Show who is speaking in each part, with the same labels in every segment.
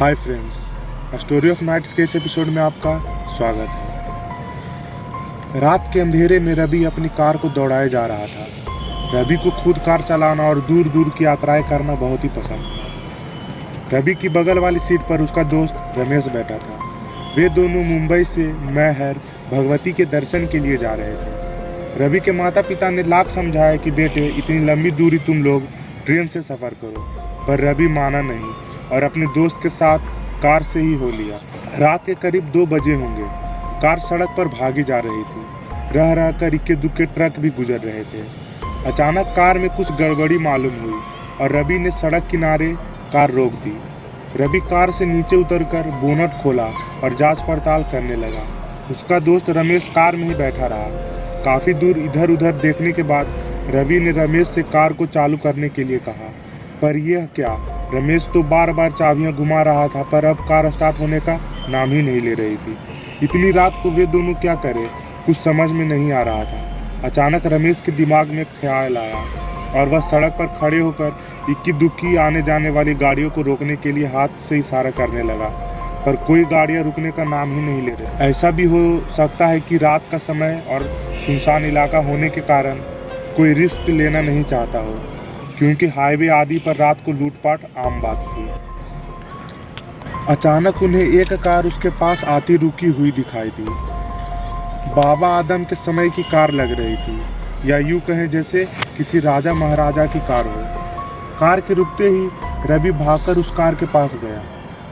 Speaker 1: Hi friends, story of nights के इस episode में आपका स्वागत है। रात के अंधेरे में रवि अपनी कार को दौड़ाए जा रहा था। रवि को खुद कार चलाना और दूर दूर की यात्राएं करना बहुत ही पसंद था। रवि की बगल वाली सीट पर उसका दोस्त रमेश बैठा था। वे दोनों मुंबई से मैहर भगवती के दर्शन के लिए जा रहे थे। रवि के माता पिता ने लाख समझाया कि बेटे, इतनी लंबी दूरी तुम लोग ट्रेन से सफ़र करो, पर रवि माना नहीं और अपने दोस्त के साथ कार से ही हो लिया। रात के करीब 2 बजे होंगे। कार सड़क पर भागी जा रही थी। रह रह कर इक्के दुक्के ट्रक भी गुजर रहे थे। अचानक कार में कुछ गड़बड़ी मालूम हुई और रवि ने सड़क किनारे कार रोक दी। रवि कार से नीचे उतरकर बोनट खोला और जांच पड़ताल करने लगा। उसका दोस्त रमेश कार में ही बैठा रहा। काफ़ी दूर इधर उधर देखने के बाद रवि ने रमेश से कार को चालू करने के लिए कहा, पर यह क्या, रमेश तो बार बार चाबियां घुमा रहा था, पर अब कार स्टार्ट होने का नाम ही नहीं ले रही थी। इतनी रात को वे दोनों क्या करें, कुछ समझ में नहीं आ रहा था। अचानक रमेश के दिमाग में ख्याल आया और वह सड़क पर खड़े होकर इक्की दुक्की आने जाने वाली गाड़ियों को रोकने के लिए हाथ से इशारा करने लगा, पर कोई गाड़ियां रुकने का नाम ही नहीं ले रही। ऐसा भी हो सकता है कि रात का समय और सुनसान इलाका होने के कारण कोई रिस्क लेना नहीं चाहता हो, क्योंकि हाईवे आदि पर रात को लूटपाट आम बात थी। अचानक उन्हें एक कार उसके पास आती रुकी हुई दिखाई दी। बाबा आदम के समय की कार लग रही थी, या यूं कहें जैसे किसी राजा महाराजा की कार हो। कार के रुकते ही रवि भागकर उस कार के पास गया।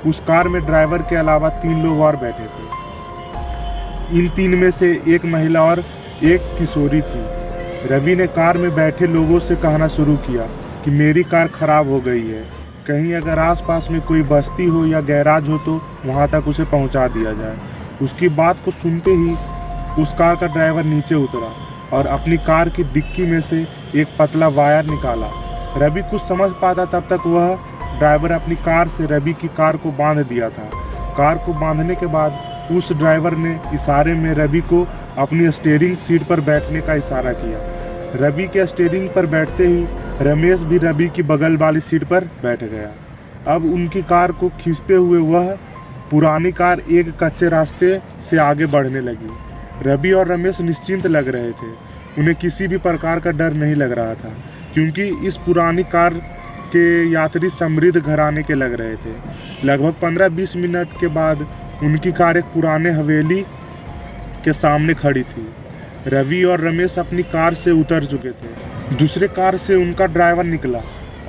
Speaker 1: उस कार में ड्राइवर के अलावा 3 लोग और बैठे थे। इन 3 में से एक महिला और एक किशोरी थी। रवि ने कार में बैठे लोगों से कहना शुरू किया कि मेरी कार खराब हो गई है, कहीं अगर आसपास में कोई बस्ती हो या गैराज हो तो वहां तक उसे पहुंचा दिया जाए। उसकी बात को सुनते ही उस कार का ड्राइवर नीचे उतरा और अपनी कार की डिक्की में से एक पतला वायर निकाला। रवि कुछ समझ पाता तब तक वह ड्राइवर अपनी कार से रवि की कार को बांध दिया था। कार को बांधने के बाद उस ड्राइवर ने इशारे में रवि को अपनी स्टीयरिंग सीट पर बैठने का इशारा किया। रवि के स्टीयरिंग पर बैठते ही रमेश भी रवि की बगल वाली सीट पर बैठ गया। अब उनकी कार को खींचते हुए वह पुरानी कार एक कच्चे रास्ते से आगे बढ़ने लगी। रवि और रमेश निश्चिंत लग रहे थे। उन्हें किसी भी प्रकार का डर नहीं लग रहा था, क्योंकि इस पुरानी कार के यात्री समृद्ध घराने के लग रहे थे। लगभग 15-20 मिनट के बाद उनकी कार एक पुराने हवेली के सामने खड़ी थी। रवि और रमेश अपनी कार से उतर चुके थे। दूसरे कार से उनका ड्राइवर निकला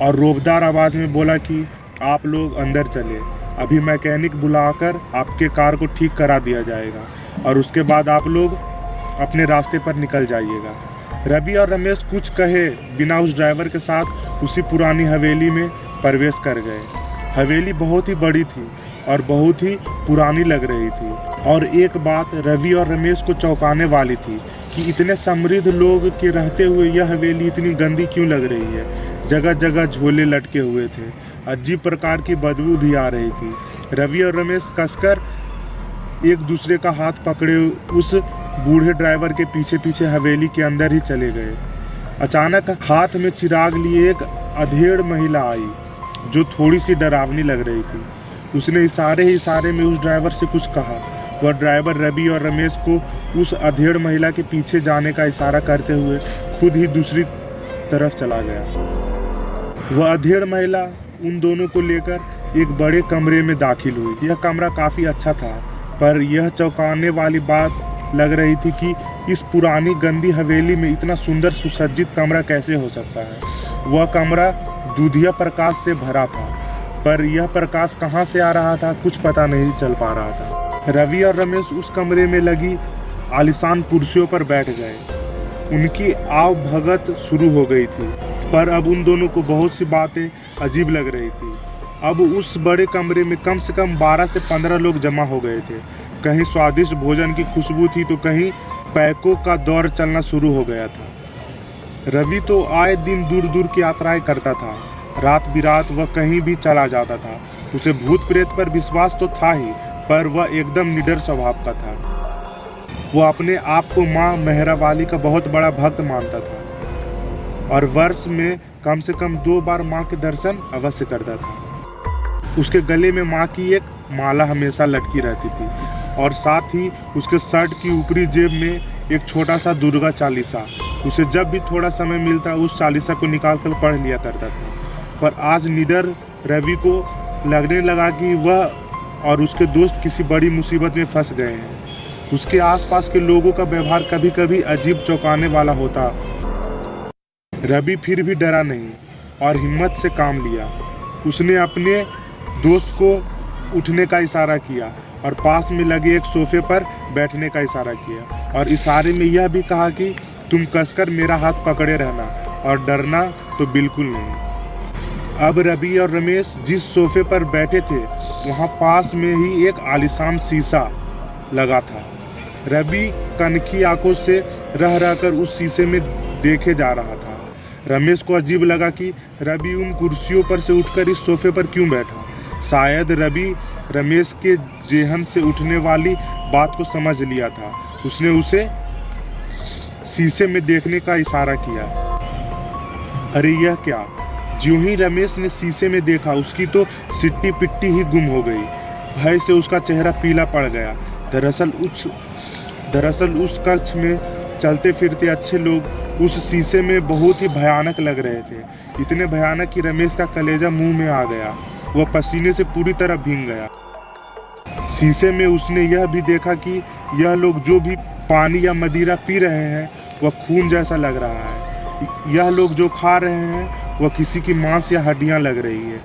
Speaker 1: और रोबदार आवाज़ में बोला कि आप लोग अंदर चले, अभी मैकेनिक बुलाकर आपके कार को ठीक करा दिया जाएगा और उसके बाद आप लोग अपने रास्ते पर निकल जाइएगा। रवि और रमेश कुछ कहे बिना उस ड्राइवर के साथ उसी पुरानी हवेली में प्रवेश कर गए। हवेली बहुत ही बड़ी थी और बहुत ही पुरानी लग रही थी, और एक बात रवि और रमेश को चौंकाने वाली थी कि इतने समृद्ध लोग के रहते हुए यह हवेली इतनी गंदी क्यों लग रही है। जगह जगह झोले लटके हुए थे, अजीब प्रकार की बदबू भी आ रही थी। रवि और रमेश कसकर एक दूसरे का हाथ पकड़े उस बूढ़े ड्राइवर के पीछे पीछे हवेली के अंदर ही चले गए। अचानक हाथ में चिराग लिए एक अधेड़ महिला आई, जो थोड़ी सी डरावनी लग रही थी। उसने इशारे ही इशारे में उस ड्राइवर से कुछ कहा। वह ड्राइवर रवि और रमेश को उस अधेड़ महिला के पीछे जाने का इशारा करते हुए खुद ही दूसरी तरफ चला गया। वह अधेड़ महिला उन दोनों को लेकर एक बड़े कमरे में दाखिल हुई। यह कमरा काफ़ी अच्छा था, पर यह चौंकाने वाली बात लग रही थी कि इस पुरानी गंदी हवेली में इतना सुंदर सुसज्जित कमरा कैसे हो सकता है। वह कमरा दूधिया प्रकाश से भरा था, पर यह प्रकाश कहाँ से आ रहा था कुछ पता नहीं चल पा रहा था। रवि और रमेश उस कमरे में लगी आलीशान कुर्सियों पर बैठ गए। उनकी आव भगत शुरू हो गई थी, पर अब उन दोनों को बहुत सी बातें अजीब लग रही थी। अब उस बड़े कमरे में कम से कम 12 से 15 लोग जमा हो गए थे। कहीं स्वादिष्ट भोजन की खुशबू थी तो कहीं पैकों का दौर चलना शुरू हो गया था। रवि तो आए दिन दूर दूर की यात्राएं करता था। रात बिरात वह कहीं भी चला जाता था। उसे भूत प्रेत पर विश्वास तो था ही, पर वह एकदम निडर स्वभाव का था। वह अपने आप को माँ मेहरावाली का बहुत बड़ा भक्त मानता था और वर्ष में कम से कम 2 बार माँ के दर्शन अवश्य करता था। उसके गले में माँ की एक माला हमेशा लटकी रहती थी और साथ ही उसके शर्ट की ऊपरी जेब में एक छोटा सा दुर्गा चालीसा। उसे जब भी थोड़ा समय मिलता उस चालीसा को निकाल कर पढ़ लिया करता था। पर आज निडर रवि को लगने लगा कि वह और उसके दोस्त किसी बड़ी मुसीबत में फंस गए हैं। उसके आसपास के लोगों का व्यवहार कभी कभी अजीब चौंकाने वाला होता। रवि फिर भी डरा नहीं और हिम्मत से काम लिया। उसने अपने दोस्त को उठने का इशारा किया और पास में लगे एक सोफे पर बैठने का इशारा किया और इशारे में यह भी कहा कि तुम कसकर मेरा हाथ पकड़े रहना और डरना तो बिल्कुल नहीं। अब रवि और रमेश जिस सोफे पर बैठे थे वहाँ पास में ही एक आलीशान शीशा लगा था। रवि कनखी आंखों से रह रहकर उस शीशे में देखे जा रहा था। रमेश को अजीब लगा कि रवि उन कुर्सियों पर से उठकर इस सोफे पर क्यों बैठा। शायद रवि रमेश के जेहन से उठने वाली बात को समझ लिया था। उसने उसे शीशे में देखने का इशारा किया। अरे यह क्या! ज्यों ही रमेश ने शीशे में देखा उसकी तो सिट्टी पिट्टी ही गुम हो गई। भय से उसका चेहरा पीला पड़ गया। दरअसल उस कक्ष में चलते फिरते अच्छे लोग उस शीशे में बहुत ही भयानक लग रहे थे। इतने भयानक कि रमेश का कलेजा मुंह में आ गया। वह पसीने से पूरी तरह भीग गया। शीशे में उसने यह भी देखा कि यह लोग जो भी पानी या मदिरा पी रहे हैं वह खून जैसा लग रहा है। यह लोग जो खा रहे हैं वह किसी की मांस या हड्डियां लग रही है।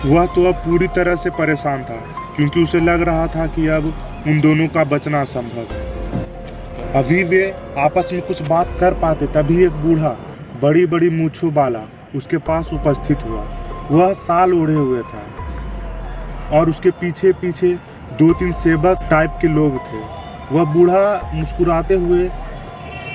Speaker 1: वह तो अब पूरी तरह से परेशान था क्योंकि उसे लग रहा था कि अब उन दोनों का बचना असंभव है। अभी वे आपस में कुछ बात कर पाते तभी एक बूढ़ा बड़ी बड़ी मूंछों वाला उसके पास उपस्थित हुआ। वह साल ओढ़े हुए था और उसके पीछे पीछे 2-3 सेवक टाइप के लोग थे। वह बूढ़ा मुस्कुराते हुए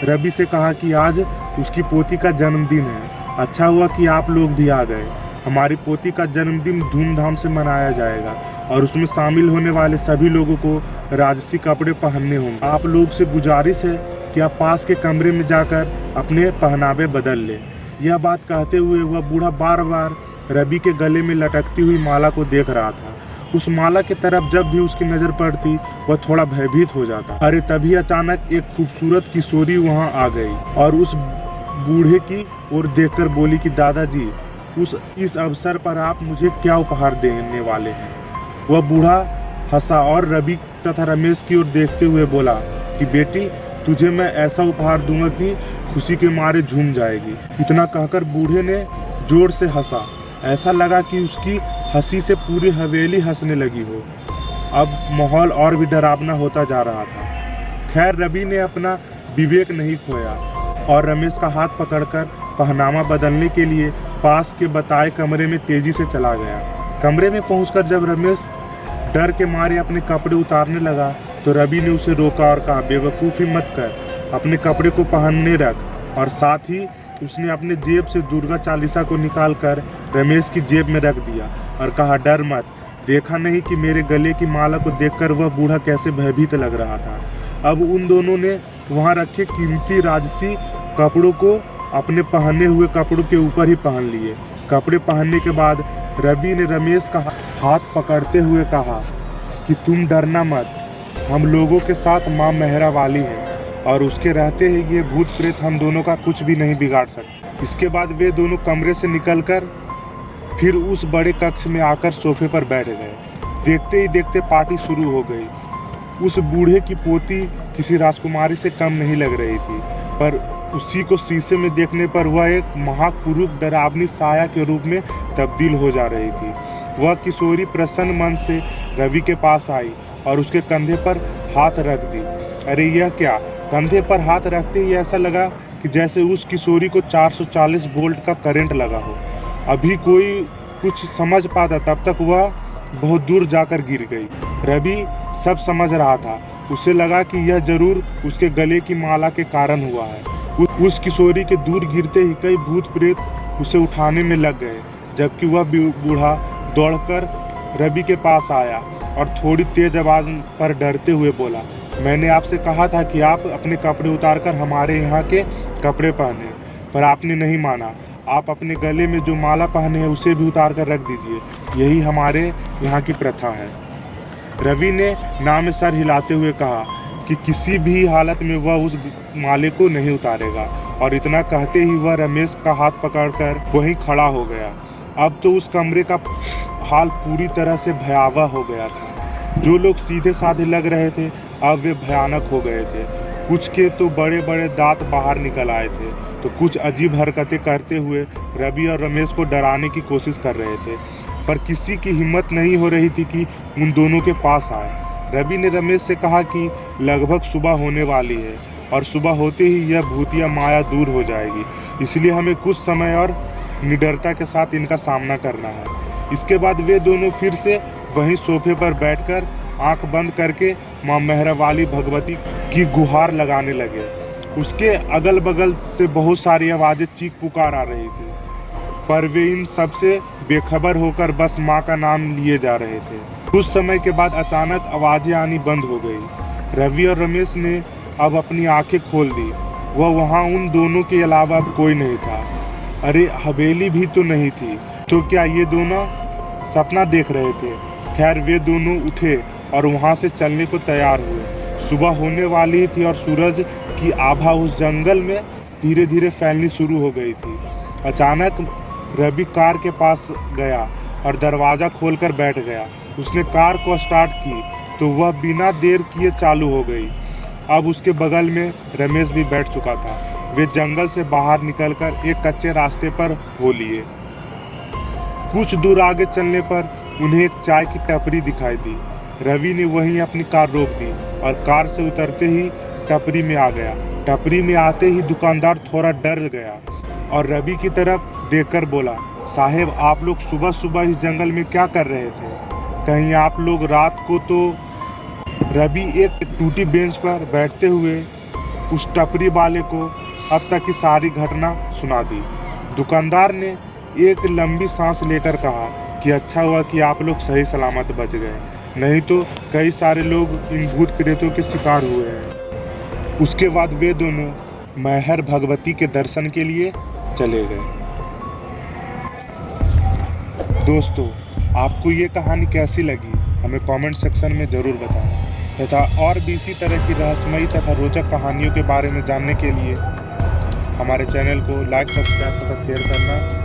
Speaker 1: रवि से कहा कि आज उसकी पोती का जन्मदिन है। अच्छा हुआ कि आप लोग भी आ गए। हमारी पोती का जन्मदिन धूमधाम से मनाया जाएगा और उसमें शामिल होने वाले सभी लोगों को राजसी कपड़े पहनने होंगे। आप लोग से गुजारिश है कि आप पास के कमरे में जाकर अपने पहनावे बदल लें। यह बात कहते हुए वह बूढ़ा बार बार रवि के गले में लटकती हुई माला को देख रहा था। उस माला की तरफ जब भी उसकी नज़र पड़ती वह थोड़ा भयभीत हो जाता। अरे तभी अचानक एक खूबसूरत किशोरी वहां आ गई और उस बूढ़े की ओर देखकर बोली कि दादाजी इस अवसर पर आप मुझे क्या उपहार देने वाले हैं। वह बूढ़ा हंसा और रवि तथा रमेश की ओर देखते हुए बोला कि बेटी तुझे मैं ऐसा उपहार दूंगा कि खुशी के मारे झूम जाएगी। इतना कहकर बूढ़े ने जोर से हंसा। ऐसा लगा कि उसकी हंसी से पूरी हवेली हंसने लगी हो। अब माहौल और भी डरावना होता जा रहा था। खैर रवि ने अपना विवेक नहीं खोया और रमेश का हाथ पकड़कर पहनावा बदलने के लिए पास के बताए कमरे में तेजी से चला गया। कमरे में पहुंचकर जब रमेश डर के मारे अपने कपड़े उतारने लगा तो रवि ने उसे रोका और कहा बेवकूफ़ी मत कर, अपने कपड़े को पहनने रख। और साथ ही उसने अपने जेब से दुर्गा चालीसा को निकालकर रमेश की जेब में रख दिया और कहा डर मत। देखा नहीं कि मेरे गले की माला को देखकर वह बूढ़ा कैसे भयभीत लग रहा था। अब उन दोनों ने वहां रखे कीमती राजसी कपड़ों को अपने पहने हुए कपड़ों के ऊपर ही पहन लिए। कपड़े पहनने के बाद रवि ने रमेश का हाथ पकड़ते हुए कहा कि तुम डरना मत, हम लोगों के साथ माँ मेहरा वाली है और उसके रहते ही ये भूत प्रेत हम दोनों का कुछ भी नहीं बिगाड़ सकते। इसके बाद वे दोनों कमरे से निकलकर फिर उस बड़े कक्ष में आकर सोफे पर बैठ गए। देखते ही देखते पार्टी शुरू हो गई। उस बूढ़े की पोती किसी राजकुमारी से कम नहीं लग रही थी, पर उसी को शीशे में देखने पर वह एक महाकुरूप डरावनी साया के रूप में तब्दील हो जा रही थी। वह किशोरी प्रसन्न मन से रवि के पास आई और उसके कंधे पर हाथ रख दी। अरे यह क्या! कंधे पर हाथ रखते ही ऐसा लगा कि जैसे उस किशोरी को 440 वोल्ट का करंट लगा हो। अभी कोई कुछ समझ पाता तब तक वह बहुत दूर जाकर गिर गई। रवि सब समझ रहा था। उसे लगा कि यह जरूर उसके गले की माला के कारण हुआ है। उस किशोरी के दूर गिरते ही कई भूत प्रेत उसे उठाने में लग गए, जबकि वह बूढ़ा दौड़कर रवि के पास आया और थोड़ी तेज आवाज पर डरते हुए बोला, मैंने आपसे कहा था कि आप अपने कपड़े उतारकर हमारे यहाँ के कपड़े पहने, पर आपने नहीं माना। आप अपने गले में जो माला पहने हैं उसे भी उतार कर रख दीजिए। यही हमारे यहाँ की प्रथा है। रवि ने ना में सर हिलाते हुए कहा कि किसी भी हालत में वह उस माले को नहीं उतारेगा, और इतना कहते ही वह रमेश का हाथ पकड़कर वहीं खड़ा हो गया। अब तो उस कमरे का हाल पूरी तरह से भयावह हो गया था। जो लोग सीधे साधे लग रहे थे अब वे भयानक हो गए थे। कुछ के तो बड़े बड़े दांत बाहर निकल आए थे, तो कुछ अजीब हरकतें करते हुए रवि और रमेश को डराने की कोशिश कर रहे थे, पर किसी की हिम्मत नहीं हो रही थी कि उन दोनों के पास आए। रवि ने रमेश से कहा कि लगभग सुबह होने वाली है और सुबह होते ही यह भूतिया माया दूर हो जाएगी, इसलिए हमें कुछ समय और निडरता के साथ इनका सामना करना है। इसके बाद वे दोनों फिर से वहीं सोफे पर बैठकर आंख बंद करके माँ मेहरवाली भगवती की गुहार लगाने लगे। उसके अगल बगल से बहुत सारी आवाज़ें चीख पुकार आ रही थी, पर वे इन सबसे बेखबर होकर बस माँ का नाम लिए जा रहे थे। कुछ समय के बाद अचानक आवाज़ें आनी बंद हो गई। रवि और रमेश ने अब अपनी आंखें खोल दी। वह वहाँ उन दोनों के अलावा अब कोई नहीं था। अरे हवेली भी तो नहीं थी, तो क्या ये दोनों सपना देख रहे थे? खैर वे दोनों उठे और वहाँ से चलने को तैयार हुए। सुबह होने वाली थी और सूरज की आभा उस जंगल में धीरे धीरे फैलनी शुरू हो गई थी। अचानक रवि कार के पास गया और दरवाज़ा खोलकर बैठ गया। उसने कार को स्टार्ट की तो वह बिना देर किए चालू हो गई। अब उसके बगल में रमेश भी बैठ चुका था। वे जंगल से बाहर निकलकर एक कच्चे रास्ते पर हो लिए। कुछ दूर आगे चलने पर उन्हें एक चाय की टपरी दिखाई दी। रवि ने वहीं अपनी कार रोक दी और कार से उतरते ही टपरी में आ गया। टपरी में आते ही दुकानदार थोड़ा डर गया और रवि की तरफ देखकर बोला, साहेब आप लोग सुबह सुबह इस जंगल में क्या कर रहे थे? कहीं आप लोग रात को तो। रवि एक टूटी बेंच पर बैठते हुए उस टपरी वाले को अब तक की सारी घटना सुना दी। दुकानदार ने एक लंबी सांस लेकर कहा कि अच्छा हुआ कि आप लोग सही सलामत बच गए, नहीं तो कई सारे लोग इन भूत प्रेतों के शिकार हुए हैं। उसके बाद वे दोनों मैहर भगवती के दर्शन के लिए चले गए। दोस्तों आपको ये कहानी कैसी लगी हमें कमेंट सेक्शन में ज़रूर बताएं, तथा और भी इसी तरह की रहस्यमयी तथा रोचक कहानियों के बारे में जानने के लिए हमारे चैनल को लाइक, सब्सक्राइब तथा शेयर करना